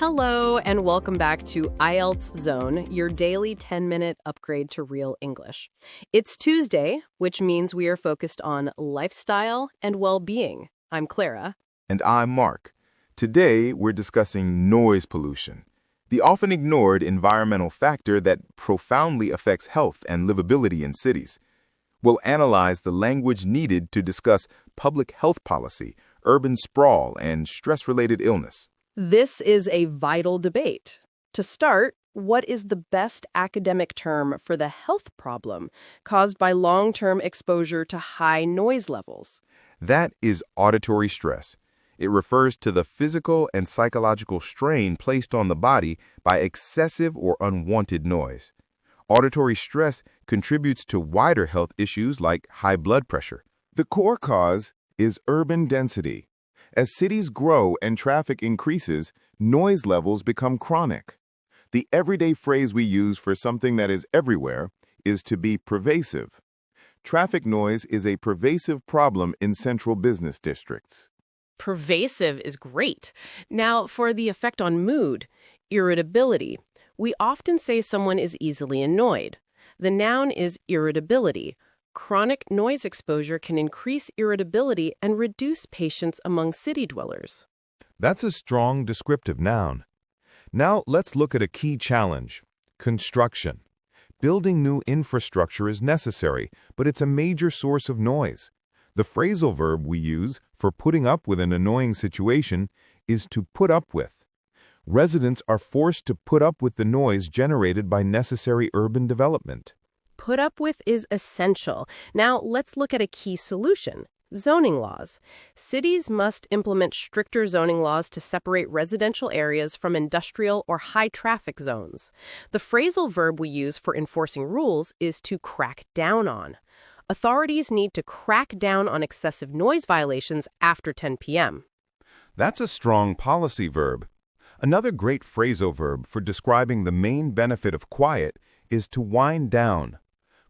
Hello, and welcome back to IELTS Zone, your daily 10-minute upgrade to real English. It's Tuesday, which means we are focused on lifestyle and well-being. I'm Clara. And I'm Mark. Today, we're discussing noise pollution, the often ignored environmental factor that profoundly affects health and livability in cities. We'll analyze the language needed to discuss public health policy, urban sprawl, and stress-related illness. This is a vital debate. To start, what is the best academic term for the health problem caused by long-term exposure to high noise levels? That is auditory stress. It refers to the physical and psychological strain placed on the body by excessive or unwanted noise. Auditory stress contributes to wider health issues like high blood pressure. The core cause is urban density. As cities grow and traffic increases, noise levels become chronic. The everyday phrase we use for something that is everywhere is to be pervasive. Traffic noise is a pervasive problem in central business districts. Pervasive is great. Now, for the effect on mood, irritability. We often say someone is easily annoyed. The noun is irritability. Chronic noise exposure can increase irritability and reduce patience among city dwellers. That's a strong descriptive noun. Now let's look at a key challenge: construction. Building new infrastructure is necessary, but it's a major source of noise. The phrasal verb we use for putting up with an annoying situation is to put up with. Residents are forced to put up with the noise generated by necessary urban development. Put up with is essential. Now, let's look at a key solution: zoning laws. Cities must implement stricter zoning laws to separate residential areas from industrial or high-traffic zones. The phrasal verb we use for enforcing rules is to crack down on. Authorities need to crack down on excessive noise violations after 10 p.m. That's a strong policy verb. Another great phrasal verb for describing the main benefit of quiet is to wind down.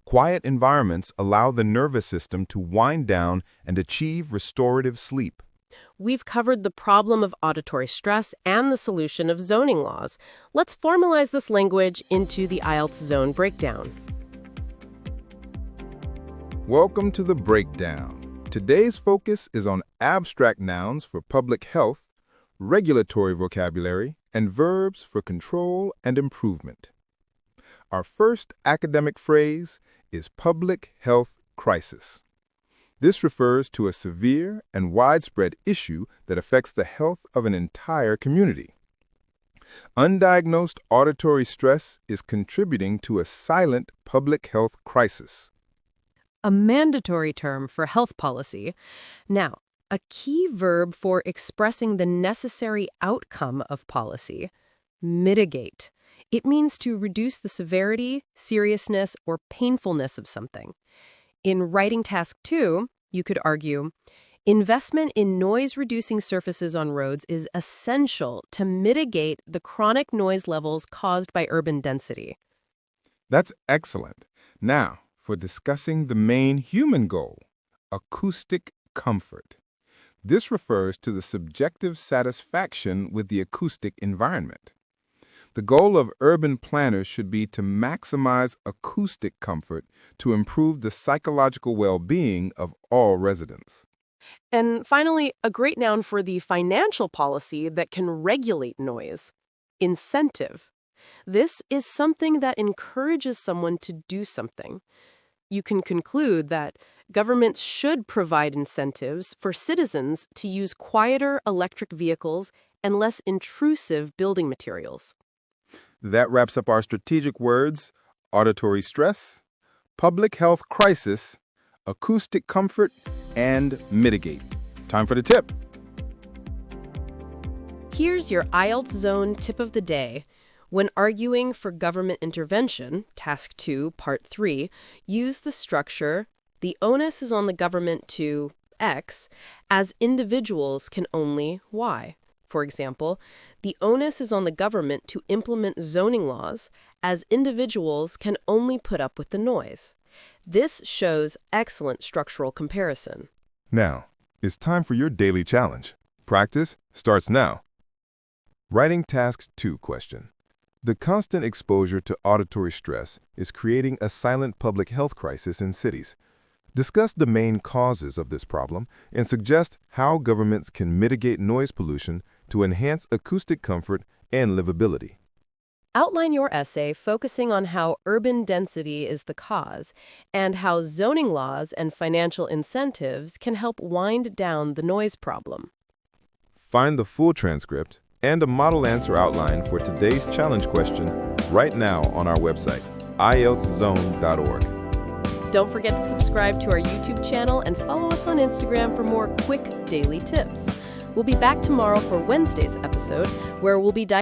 Quiet environments allow the nervous system to wind down and achieve restorative sleep. We've covered the problem of auditory stress and the solution of zoning laws. Let's formalize this language into the IELTS zone breakdown. Welcome to the breakdown. Today's focus is on abstract nouns for public health, regulatory vocabulary, and verbs for control and improvement. Our first academic phrase is public health crisis. This refers to a severe and widespread issue that affects the health of an entire community. Undiagnosed auditory stress is contributing to a silent public health crisis. A mandatory term for health policy. Now, a key verb for expressing the necessary outcome of policy: mitigate. It means to reduce the severity, seriousness, or painfulness of something. In writing task 2, you could argue, investment in noise-reducing surfaces on roads is essential to mitigate the chronic noise levels caused by urban density. That's excellent. Now, for discussing the main human goal, acoustic comfort. This refers to the subjective satisfaction with the acoustic environment. The goal of urban planners should be to maximize acoustic comfort to improve the psychological well-being of all residents. And finally, a great noun for the financial policy that can regulate noise: incentive. This is something that encourages someone to do something. You can conclude that governments should provide incentives for citizens to use quieter electric vehicles and less intrusive building materials. That wraps up our strategic words: auditory stress, public health crisis, acoustic comfort, and mitigate. Time for the tip. Here's your IELTS Zone tip of the day. When arguing for government intervention, Task 2, Part 3, use the structure, the onus is on the government to X, as individuals can only Y. For example, the onus is on the government to implement zoning laws, as individuals can only put up with the noise. This shows excellent structural comparison. Now, it's time for your daily challenge. Practice starts now. Writing Task 2 question. The constant exposure to auditory stress is creating a silent public health crisis in cities. Discuss the main causes of this problem and suggest how governments can mitigate noise pollution to enhance acoustic comfort and livability. Outline your essay focusing on how urban density is the cause and how zoning laws and financial incentives can help wind down the noise problem. Find the full transcript and a model answer outline for today's challenge question right now on our website, IELTSzone.org. Don't forget to subscribe to our YouTube channel and follow us on Instagram for more quick daily tips. We'll be back tomorrow for Wednesday's episode, where we'll be diving